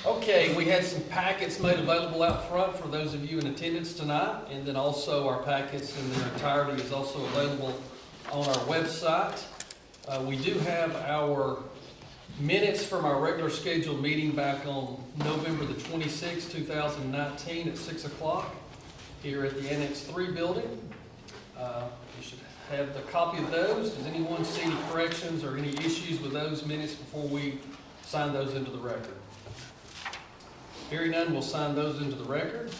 Okay, we had some packets made available out front for those of you in attendance tonight, and then also our packets in their entirety is also available on our website. We do have our minutes from our regular scheduled meeting back on November the 26th, 2019 at 6 o'clock here at the Annex 3 building. You should have the copy of those. Does anyone see any corrections or any issues with those minutes before we sign those into the record? Hearing none, we'll sign those into the record.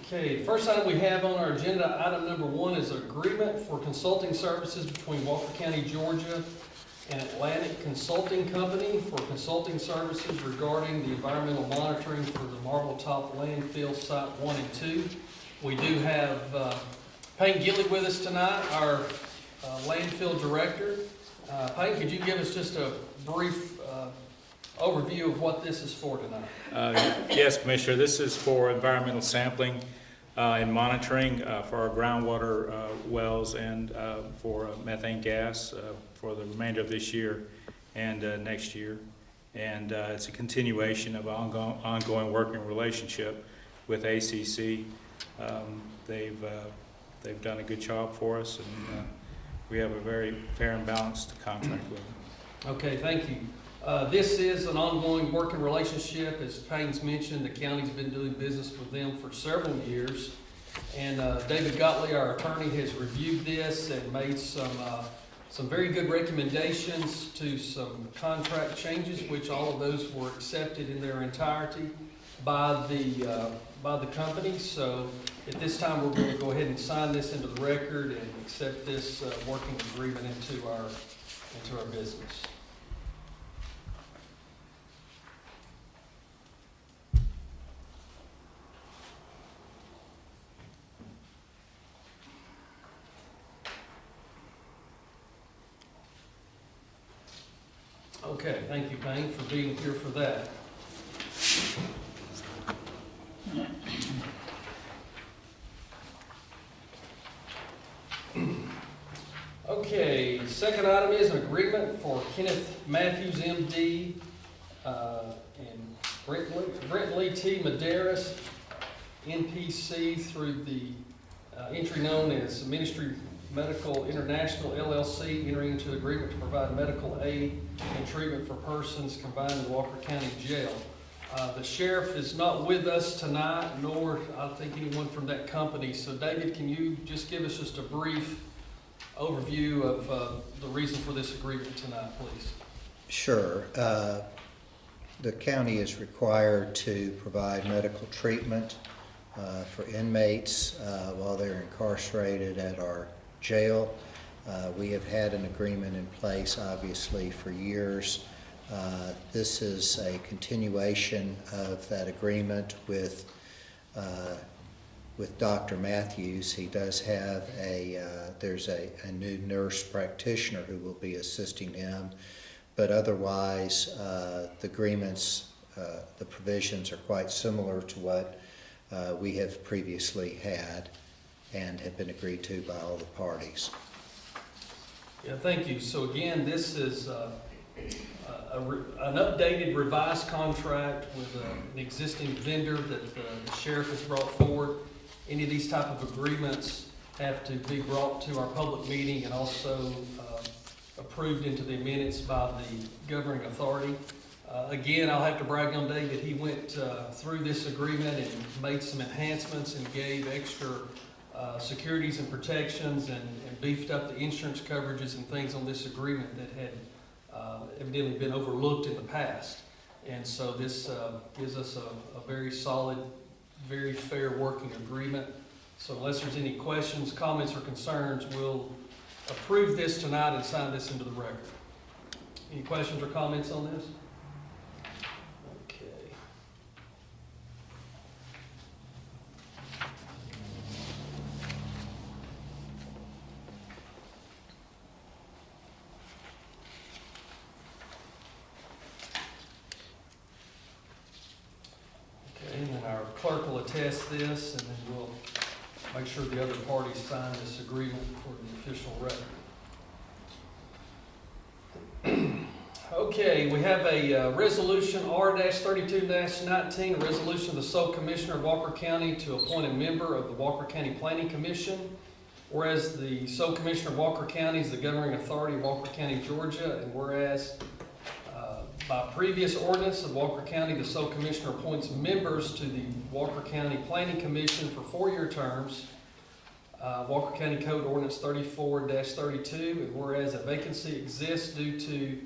Okay, the first item we have on our agenda, item number 1, is agreement for consulting services between Walker County, Georgia and Atlantic Consulting Company for consulting services regarding the environmental monitoring for the Marble Top landfill site 1 and 2. We do have Payne Gilly with us tonight, our landfill director. Payne, could you give us just a brief overview of what this is for tonight? Yes, Commissioner, this is for environmental sampling and monitoring for our groundwater wells and for methane gas for the remainder of this year and next year. And it's a continuation of ongoing working relationship with ACC. They've done a good job for us, and we have a very fair and balanced contract with them. Okay, thank you. This is an ongoing working relationship. As Payne's mentioned, the county's been doing business with them for several years. And David Gottlieb, our attorney, has reviewed this and made some very good recommendations to some contract changes, which all of those were accepted in their entirety by the company. So at this time, we're going to go ahead and sign this into the record and accept this working agreement into our business. Okay, thank you, Payne, for being here for that. Okay, second item is an agreement for Kenneth Matthews, MD, and Brent Lee T. Medeiros, NPC, through the entry known as Ministry Medical International, LLC, entering into agreement to provide medical aid and treatment for persons confined in Walker County Jail. The sheriff is not with us tonight, nor I think anyone from that company. So David, can you just give us just a brief overview of the reason for this agreement tonight, please? Sure. The county is required to provide medical treatment for inmates while they're incarcerated at our jail. We have had an agreement in place, obviously, for years. This is a continuation of that agreement with Dr. Matthews. He does have there's a new nurse practitioner who will be assisting him, but otherwise the agreements, the provisions are quite similar to what we have previously had and have been agreed to by all the parties. Yeah, thank you. So again, this is an updated, revised contract with an existing vendor that the sheriff has brought forward. Any of these type of agreements have to be brought to our public meeting and also approved into the minutes by the governing authority. Again, I'll have to brag on David. He went through this agreement and made some enhancements and gave extra securities and protections and beefed up the insurance coverages and things on this agreement that had evidently been overlooked in the past. And so this gives us a very solid, very fair working agreement. So unless there's any questions, comments, or concerns, we'll approve this tonight and sign this into the record. Any questions or comments on this? Okay. clerk will attest this, and then we'll make sure the other parties sign this agreement for the official record. Okay, we have a resolution R-32-19, a resolution of the sole commissioner of Walker County to appoint a member of the Walker County Planning Commission. Whereas the sole commissioner of Walker County is the governing authority of Walker County, Georgia, and whereas by previous ordinance of Walker County, the sole commissioner appoints members to the Walker County Planning Commission for 4-year terms. Walker County Code Ordinance 34-32, and whereas a vacancy exists due to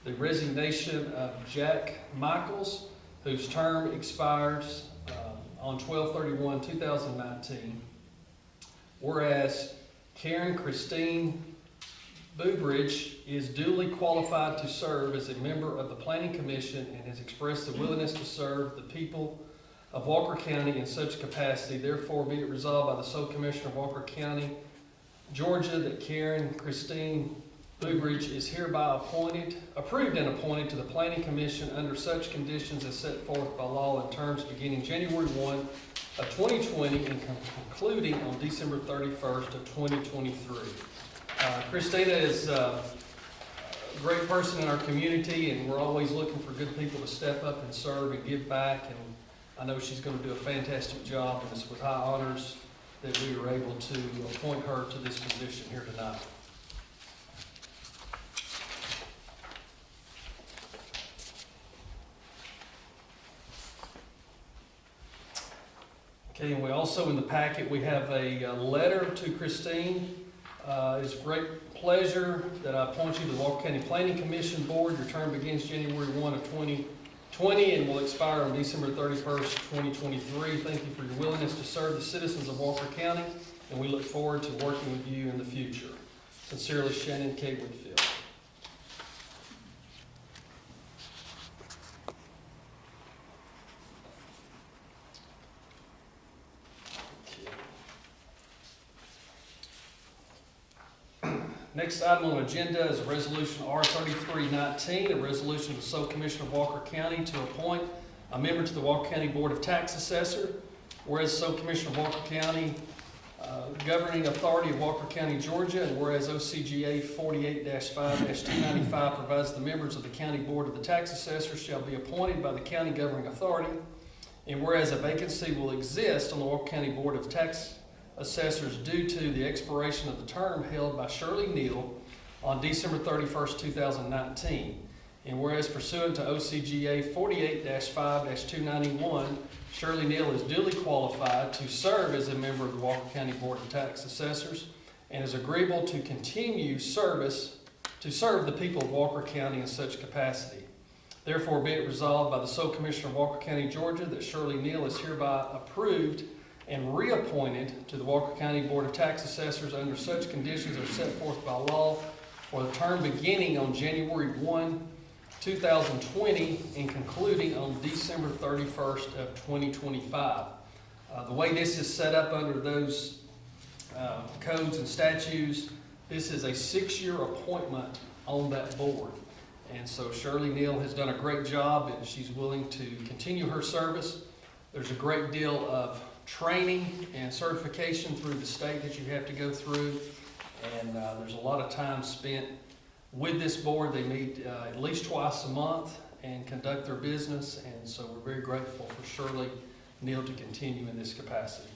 the resignation of Jack Michaels, whose term expires on 12/31/2019. Whereas Karen Christine Boobridge is duly qualified to serve as a member of the Planning Commission and has expressed the willingness to serve the people of Walker County in such capacity. Therefore, be it resolved by the sole commissioner of Walker County, Georgia, that Karen Christine Boobridge is hereby approved and appointed to the Planning Commission under such conditions as set forth by law and terms beginning January 1 of 2020 and concluding on December 31st of 2023. Christina is a great person in our community, and we're always looking for good people to step up and serve and give back, and I know she's going to do a fantastic job, and it's with high honors that we were able to appoint her to this position here tonight. Okay, and we also in the packet, we have a letter to Christine. It's a great pleasure that I appoint you to the Walker County Planning Commission Board. Your term begins January 1 of 2020 and will expire on December 31st, 2023. Thank you for your willingness to serve the citizens of Walker County, and we look forward to working with you in the future. Sincerely, Shannon K. Whitfield. Next item on the agenda is a resolution R-33-19, a resolution of the sole commissioner of Walker County to appoint a member to the Walker County Board of Tax Assessor. Whereas sole commissioner of Walker County, governing authority of Walker County, Georgia, and whereas OCGA 48-5-295 provides the members of the County Board of the Tax Assessor shall be appointed by the county governing authority, and whereas a vacancy will exist on the Walker County Board of Tax Assessors due to the expiration of the term held by Shirley Neal on December 31st, 2019. And whereas pursuant to OCGA 48-5-291, Shirley Neal is duly qualified to serve as a member of the Walker County Board of Tax Assessors and is agreeable to continue service to serve the people of Walker County in such capacity. Therefore, be it resolved by the sole commissioner of Walker County, Georgia, that Shirley Neal is hereby approved and reappointed to the Walker County Board of Tax Assessors under such conditions as set forth by law for the term beginning on January 1, 2020 and concluding on December 31st of 2025. The way this is set up under those codes and statutes, this is a 6-year appointment on that board. And so Shirley Neal has done a great job, and she's willing to continue her service. There's a great deal of training and certification through the state that you have to go through, and there's a lot of time spent with this board. They meet at least twice a month and conduct their business, and so we're very grateful for Shirley Neal to continue in this capacity.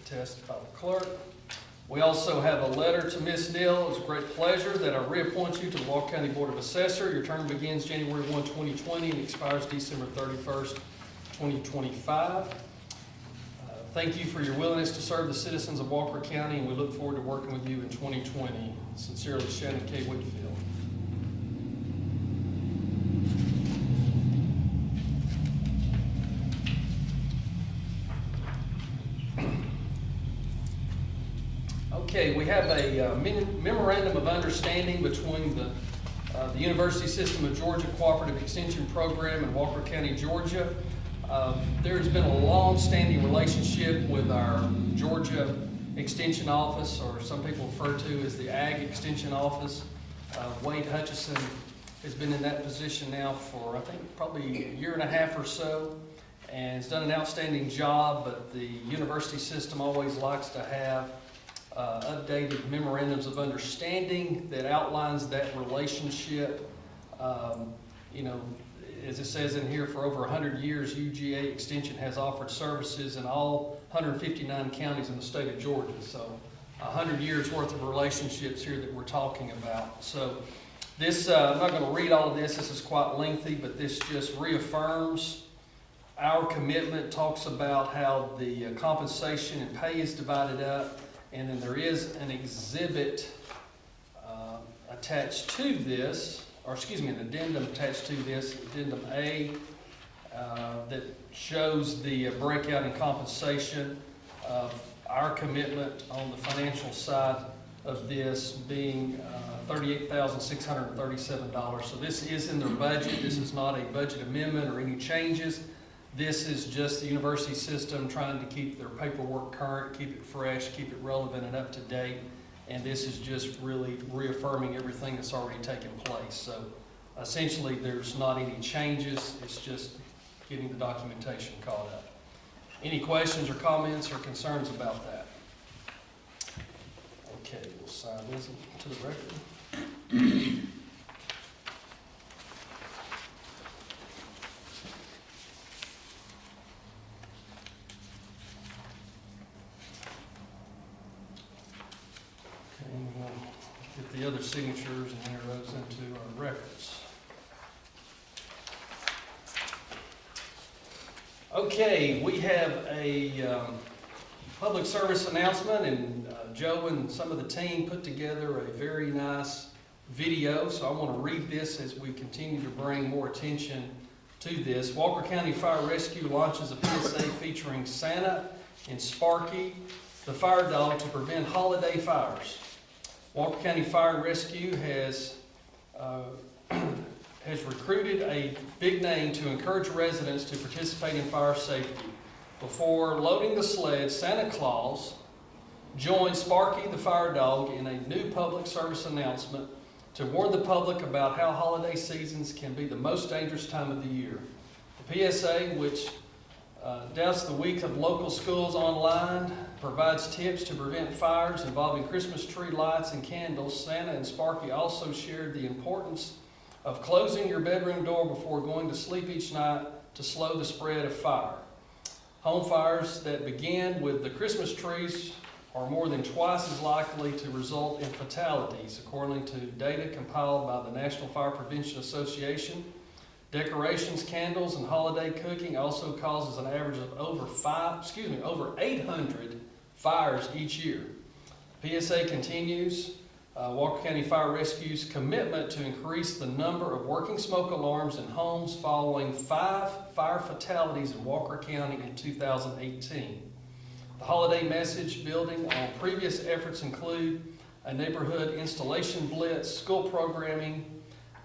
Attested by the clerk. We also have a letter to Ms. Neal. It's a great pleasure that I reappoint you to the Walker County Board of Assessor. Your term begins January 1, 2020 and expires December 31st, 2025. Thank you for your willingness to serve the citizens of Walker County, and we look forward to working with you in 2020. Sincerely, Shannon K. Whitfield. Okay, we have a memorandum of understanding between the University System of Georgia Cooperative Extension Program in Walker County, Georgia. There's been a long-standing relationship with our Georgia Extension Office, or some people refer to as the Ag Extension Office. Wade Hutchison has been in that position now for, I think, probably a year and a half or so, and has done an outstanding job, but the university system always likes to have updated memorandums of understanding that outlines that relationship. You know, as it says in here, for over 100 years, UGA Extension has offered services in all 159 counties in the state of Georgia. So 100 years worth of relationships here that we're talking about. So this, I'm not going to read all of this. This is quite lengthy, but this just reaffirms our commitment, talks about how the compensation and pay is divided up, and then there is an exhibit attached to this, or excuse me, an addendum attached to this, addendum A, that shows the breakout in compensation of our commitment on the financial side of this being $38,637. So this is in their budget. This is not a budget amendment or any changes. This is just the university system trying to keep their paperwork current, keep it fresh, keep it relevant and up to date. And this is just really reaffirming everything that's already taken place. So essentially, there's not any changes. It's just getting the documentation caught up. Any questions or comments or concerns about that? Okay, we'll sign this to the record. Get the other signatures and enter those into our records. Okay, we have a public service announcement, and Joe and some of the team put together a very nice video, so I want to read this as we continue to bring more attention to this. Walker County Fire Rescue launches a PSA featuring Santa and Sparky, the fire dog, to prevent holiday fires. Walker County Fire Rescue has recruited a big name to encourage residents to participate in fire safety. Before loading the sled, Santa Claus joined Sparky the fire dog in a new public service announcement to warn the public about how holiday seasons can be the most dangerous time of the year. The PSA, which doubts the week of local schools online, provides tips to prevent fires involving Christmas tree lights and candles. Santa and Sparky also shared the importance of closing your bedroom door before going to sleep each night to slow the spread of fire. Home fires that begin with the Christmas trees are more than twice as likely to result in fatalities, according to data compiled by the National Fire Prevention Association. Decorations, candles, and holiday cooking also causes an average of over 800 fires each year. PSA continues. Walker County Fire Rescue's commitment to increase the number of working smoke alarms in homes following 5 fire fatalities in Walker County in 2018. The holiday message building on previous efforts include a neighborhood installation blitz, school programming,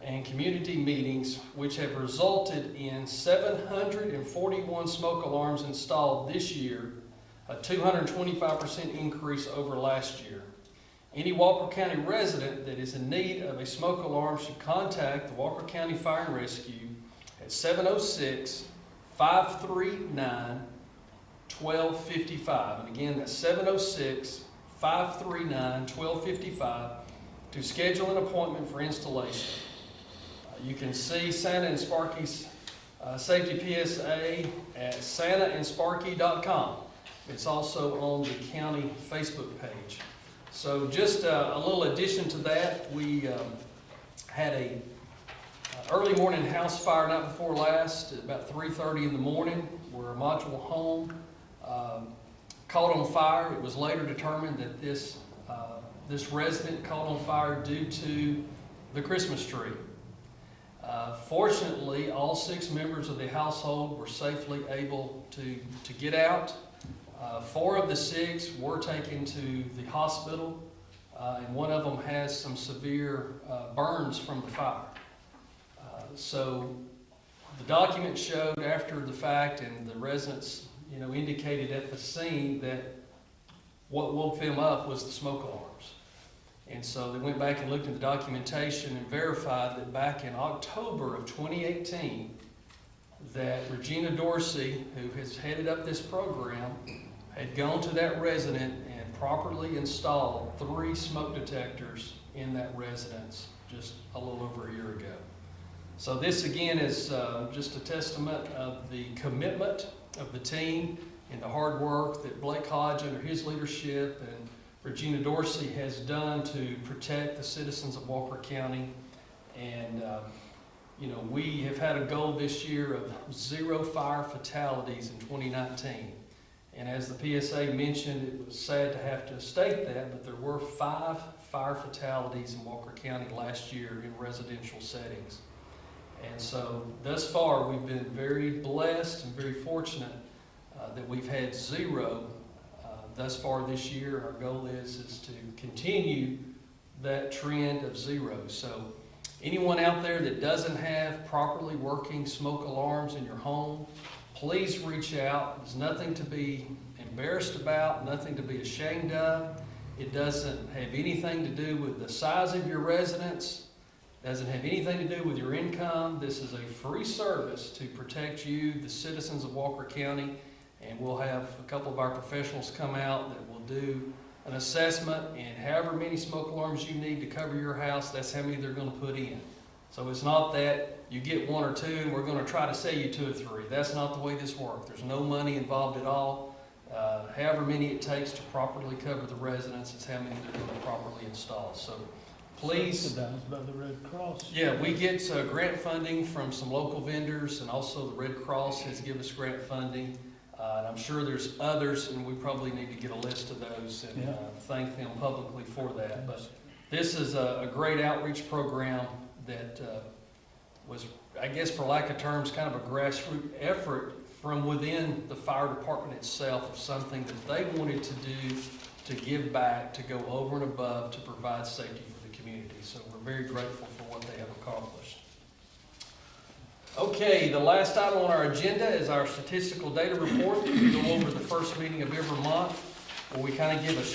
and community meetings, which have resulted in 741 smoke alarms installed this year, a 225% increase over last year. Any Walker County resident that is in need of a smoke alarm should contact the Walker County Fire and Rescue at 706-539-1255. And again, that's 706-539-1255 to schedule an appointment for installation. You can see Santa and Sparky's safety PSA at santaandsparky.com. It's also on the county Facebook page. So just a little addition to that, we had a early morning house fire night before last at about 3:30 in the morning, where a module home caught on fire. It was later determined that this resident caught on fire due to the Christmas tree. Fortunately, all 6 members of the household were safely able to get out. 4 of the 6 were taken to the hospital, and one of them has some severe burns from the fire. So the document showed after the fact, and the residents, indicated at the scene, that what woke them up was the smoke alarms. And so they went back and looked at the documentation and verified that back in October of 2018, that Regina Dorsey, who has headed up this program, had gone to that resident and properly installed 3 smoke detectors in that residence just a little over a year ago. So this again is just a testament of the commitment of the team and the hard work that Blake Hodge under his leadership and Regina Dorsey has done to protect the citizens of Walker County. And you know, we have had a goal this year of 0 fire fatalities in 2019. And as the PSA mentioned, it was sad to have to state that, but there were 5 fire fatalities in Walker County last year in residential settings. And so thus far, we've been very blessed and very fortunate that we've had 0 thus far this year. Our goal is to continue that trend of 0. So anyone out there that doesn't have properly working smoke alarms in your home, please reach out. There's nothing to be embarrassed about, nothing to be ashamed of. It doesn't have anything to do with the size of your residence, doesn't have anything to do with your income. This is a free service to protect you, the citizens of Walker County, and we'll have a couple of our professionals come out that will do an assessment, and however many smoke alarms you need to cover your house, that's how many they're going to put in. So it's not that you get 1 or 2 and we're going to try to sell you 2 or 3. That's not the way this works. There's no money involved at all. However many it takes to properly cover the residence is how many they're going to properly install. So please. Subsidized by the Red Cross. Yeah, we get grant funding from some local vendors, and also the Red Cross has given us grant funding. And I'm sure there's others, and we probably need to get a list of those and thank them publicly for that. But this is a great outreach program that was, I guess for lack of terms, kind of a grassroots effort from within the fire department itself, of something that they wanted to do to give back, to go over and above to provide safety for the community. So we're very grateful for what they have accomplished. Okay, the last item on our agenda is our statistical data report. We go over the first meeting of every month, where we kind of give a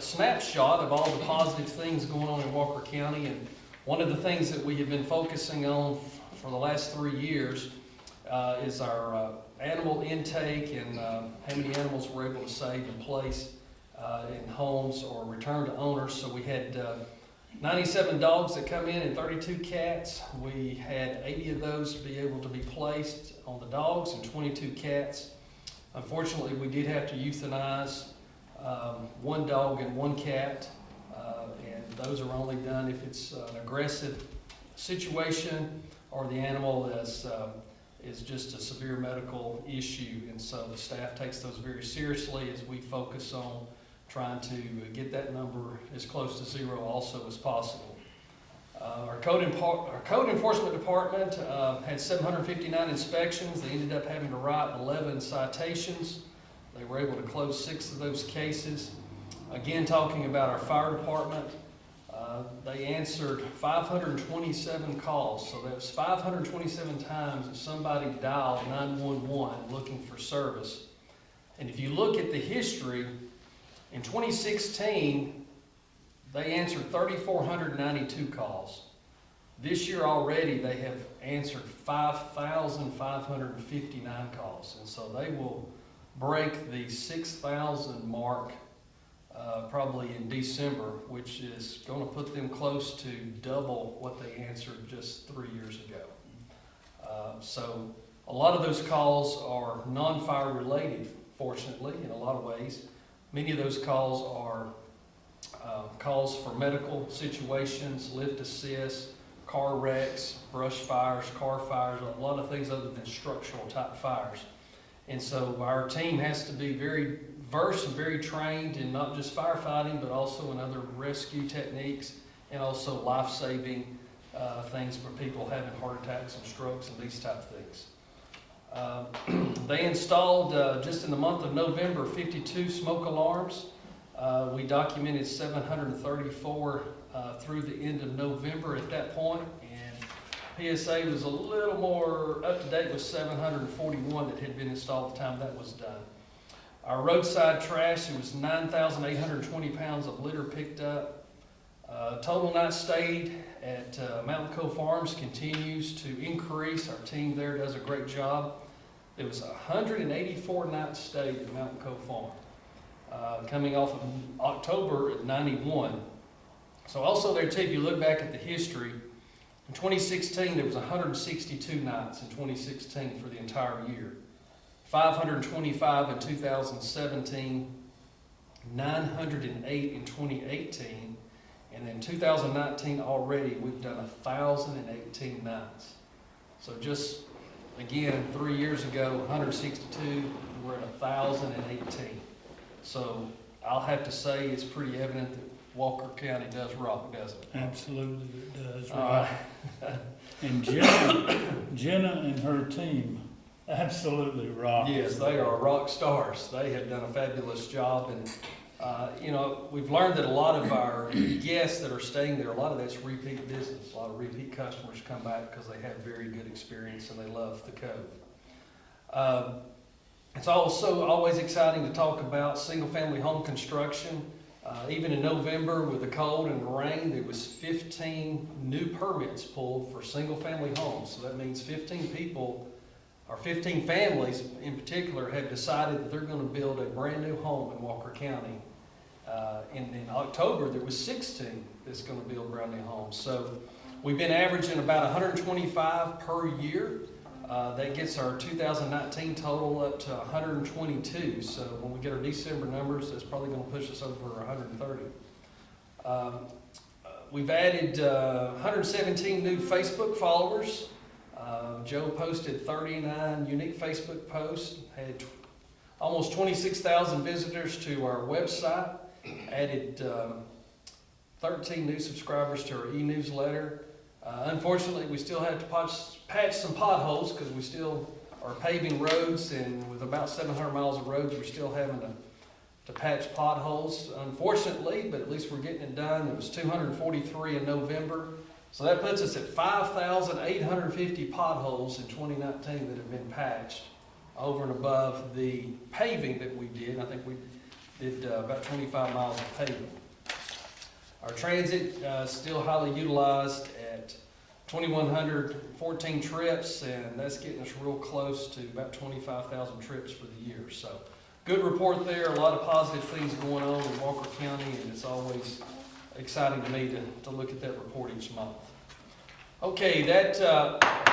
snapshot of all the positive things going on in Walker County. And one of the things that we have been focusing on for the last 3 years is our animal intake and how many animals we're able to save and place in homes or return to owners. So we had 97 dogs that come in and 32 cats. We had 80 of those be able to be placed on the dogs and 22 cats. Unfortunately, we did have to euthanize 1 dog and 1 cat, and those are only done if it's an aggressive situation or the animal is just a severe medical issue. And so the staff takes those very seriously as we focus on trying to get that number as close to 0 also as possible. Our code enforcement department had 759 inspections. They ended up having to write 11 citations. They were able to close 6 of those cases. Again, talking about our fire department, they answered 527 calls. So that was 527 times that somebody dialed 911 looking for service. And if you look at the history, in 2016, they answered 3,492 calls. This year already, they have answered 5,559 calls. And so they will break the 6,000 mark probably in December, which is going to put them close to double what they answered just 3 years ago. So a lot of those calls are non-fire related, fortunately, in a lot of ways. Many of those calls are calls for medical situations, lift assist, car wrecks, brush fires, car fires, a lot of things other than structural type fires. And so our team has to be very versed and very trained in not just firefighting, but also in other rescue techniques and also life-saving things for people having heart attacks and strokes and these type of things. They installed, just in the month of November, 52 smoke alarms. We documented 734 through the end of November at that point, and PSA was a little more up to date with 741 that had been installed at the time that was done. Our roadside trash, it was 9,820 pounds of litter picked up. Total nights stayed at Mountain Cove Farms continues to increase. Our team there does a great job. It was 184 nights stayed at Mountain Cove Farm, coming off of October at 91. So also there too, if you look back at the history, in 2016 there was 162 nights in 2016 for the entire year. 525 in 2017, 908 in 2018, and in 2019 already we've done 1,018 nights. So just, again, 3 years ago, 162, we're at 1,018. So I'll have to say it's pretty evident that Walker County does rock, doesn't it? Absolutely it does, All right. right. And Jenna and her team absolutely rock. Yes, they are rock stars. They have done a fabulous job, and we've learned that a lot of our guests that are staying there, a lot of that's repeat business. A lot of repeat customers come back because they have very good experience and they love the Cove. It's also always exciting to talk about single-family home construction. Even in November with the cold and the rain, there was 15 new permits pulled for single-family homes. So that means 15 people, or 15 families in particular, have decided that they're going to build a brand new home in Walker County. In October, there was 16 that's going to build brand new homes. So we've been averaging about 125 per year. That gets our 2019 total up to 122. So when we get our December numbers, that's probably going to push us over 130. We've added 117 new Facebook followers. Joe posted 39 unique Facebook posts, had almost 26,000 visitors to our website, added 13 new subscribers to our e-newsletter. Unfortunately, we still have to patch some potholes because we still are paving roads, and with about 700 miles of roads, we're still having to patch potholes, unfortunately, but at least we're getting it done. It was 243 in November. So that puts us at 5,850 potholes in 2019 that have been patched over and above the paving that we did. I think we did about 25 miles of paving. Our transit is still highly utilized at 2,114 trips, and that's getting us real close to about 25,000 trips for the year. So good report there, a lot of positive things going on in Walker County, and it's always exciting to me to look at that report each month. Okay, that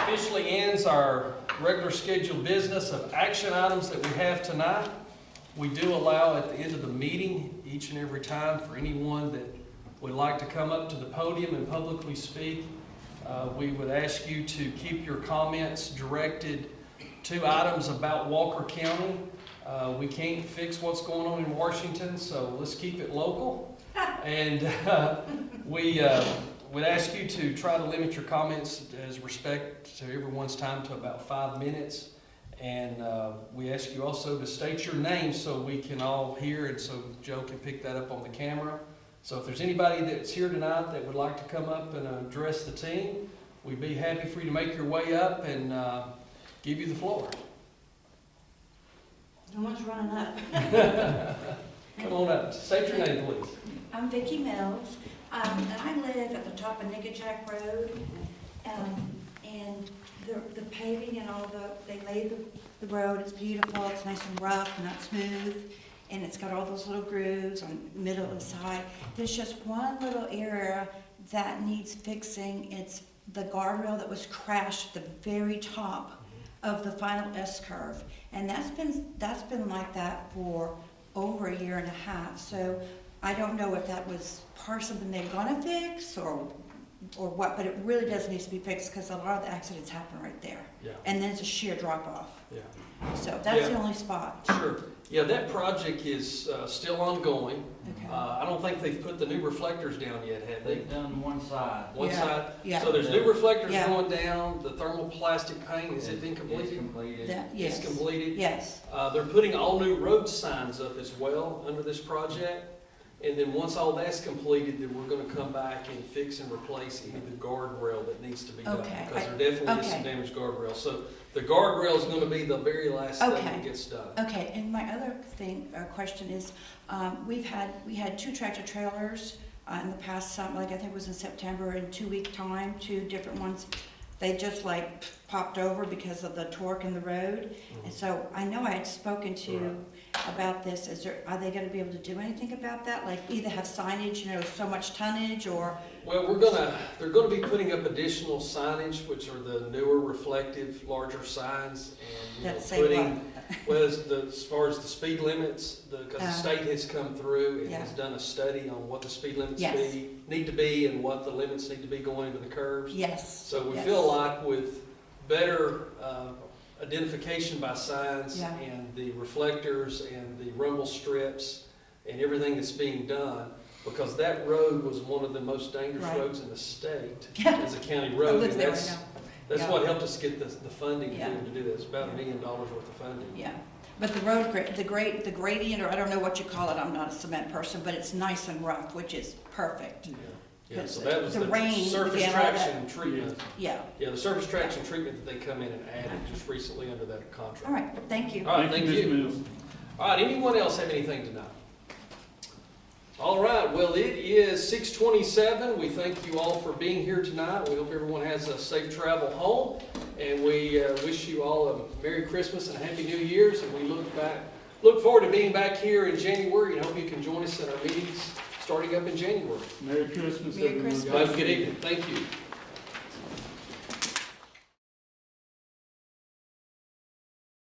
officially ends our regular scheduled business of action items that we have tonight. We do allow at the end of the meeting each and every time for anyone that would like to come up to the podium and publicly speak. We would ask you to keep your comments directed to items about Walker County. We can't fix what's going on in Washington, so let's keep it local. And we would ask you to try to limit your comments as respect to everyone's time to about 5 minutes. And we ask you also to state your name so we can all hear, and so Joe can pick that up on the camera. So if there's anybody that's here tonight that would like to come up and address the team, we'd be happy for you to make your way up and give you the floor. No one's running up. Come on up. State your name, please. I'm Vicki Mills, and I live at the top of Nickajack Road. And the paving and all they laid the road. It's beautiful. It's nice and rough, not smooth, and it's got all those little grooves on the middle and side. There's just one little area that needs fixing. It's the guardrail that was crashed at the very top of the final S-curve, and that's been like that for over a year and a half. So I don't know if that was part of something they're gonna fix or what, but it really does need to be fixed because a lot of the accidents happen right there. Yeah. And then it's a sheer drop off. Yeah. So that's Yeah. the only spot. Sure. Yeah, that project is still ongoing. Okay. I don't think they've put the new reflectors down yet, have they? They've done one side. One Yeah. side? Yeah. So there's new reflectors Yeah. going down, the thermoplastic paint, has it been It's completed? completed. Yes. It's completed? Yes. They're putting all new road signs up as well under this project. And then once all that's completed, then we're gonna come back and fix and replace any of the guardrail that needs to be done. Okay. Because there definitely is some Okay. damaged guardrail. So the guardrail is gonna be the very last thing Okay. that gets done. Okay, and my other question is, we had 2 tractor trailers in the past, like I think it was in September, in 2-week time, 2 different ones. They just like popped over because of the torque in the road. And so I know I had spoken to you about this. Are they gonna be able to do anything about that? Like either have signage, so much tonnage, or? Well, they're gonna be putting up additional signage, which are the newer reflective, larger signs, and, That say putting, well, as far as the speed limits, because the state has come through and Yeah. has done a study on what the speed limits Yes. need to be and what the limits need to be going into the curves. Yes. So we yes. feel like with better identification by signs Yeah. and the reflectors and the rumble strips and everything that's being done, because that road was one of the most dangerous Right. roads in the state Yeah. as a county I road. live And there, I that's know. that's Yeah. what helped us get the funding to be Yeah. able to do that. It's about $1 million worth of funding. Yeah, but the road, the gradient, or I don't know what you call it, I'm not a cement person, but it's nice and rough, which is perfect. Yeah, so that was The the rain, surface yeah, all that. traction treatment. Yeah, Yeah, the surface traction treatment that they come in and added just recently under that contract. all right, thank you. All right, thank Ms. you. Mills. All right, anyone else have anything tonight? All right, well, it is 6:27. We thank you all for being here tonight. We hope everyone has a safe travel home. And we wish you all a Merry Christmas and a Happy New Year's. And we look forward to being back here in January and hope you can join us at our meetings starting up in January. Merry Christmas, Merry everyone. Christmas. Have a good evening. Thank you.